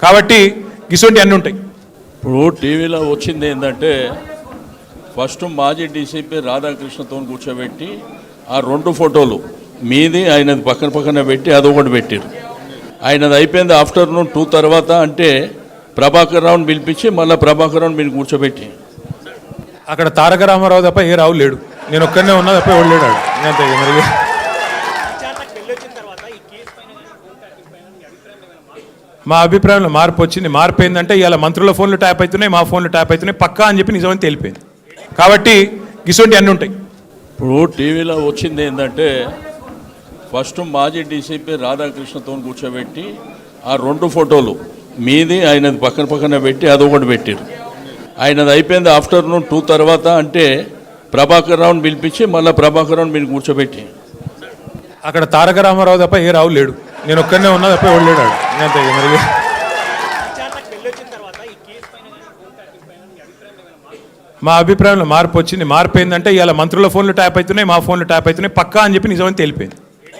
కాబట్టి ఇటువంటి అన్నీ ఉంటాయి. ఇప్పుడు టీవీలో వచ్చింది ఏంటంటే ఫస్ట్ మాజీ డీసీపీ రాధాకృష్ణతో కూర్చోబెట్టి ఆ 2 ఫోటోలు మీది ఆయనది పక్కన పక్కన పెట్టి అదొకటి పెట్టారు. ఆయనది అయిపోయింది ఆఫ్టర్నూన్ 2 తర్వాత అంటే ప్రభాకర్ రావుని పిలిపించి మళ్ళీ ప్రభాకర్ రావుని మీరు కూర్చోబెట్టి అక్కడ తారక రామారావు తప్ప ఏ రావు లేడు, నేను ఒక్కనే ఉన్నా తప్ప ఎవడు లేడు. అంతే మరి మా అభిప్రాయంలో మార్పు వచ్చింది. మార్పు ఏంటంటే ఇవాళ మంత్రుల ఫోన్లు ట్యాప్ అవుతున్నాయి, మా ఫోన్లు ట్యాప్ అవుతున్నాయి పక్కా అని చెప్పి నిజమని తెలిపింది. కాబట్టి ఇటువంటి అన్నీ ఉంటాయి. ఇప్పుడు టీవీలో వచ్చింది ఏంటంటే ఫస్ట్ మాజీ డీసీపీ రాధాకృష్ణతో కూర్చోబెట్టి ఆ 2 ఫోటోలు మీది ఆయనది పక్కన పక్కన పెట్టి అదొకటి పెట్టారు. ఆయనది అయిపోయింది ఆఫ్టర్నూన్ 2 తర్వాత అంటే ప్రభాకర్ రావుని పిలిపించి మళ్ళీ ప్రభాకర్ రావుని మీరు కూర్చోబెట్టి అక్కడ తారక రామారావు తప్ప ఏ రావు లేడు, నేను ఒక్కనే ఉన్నా తప్ప ఎవడు లేడు. అంతే మరి మా అభిప్రాయంలో మార్పు వచ్చింది. మార్పు ఏంటంటే ఇవాళ మంత్రుల ఫోన్లు ట్యాప్ అవుతున్నాయి, మా ఫోన్లు ట్యాప్ అవుతున్నాయి పక్కా అని చెప్పి నిజమని తెలిపింది.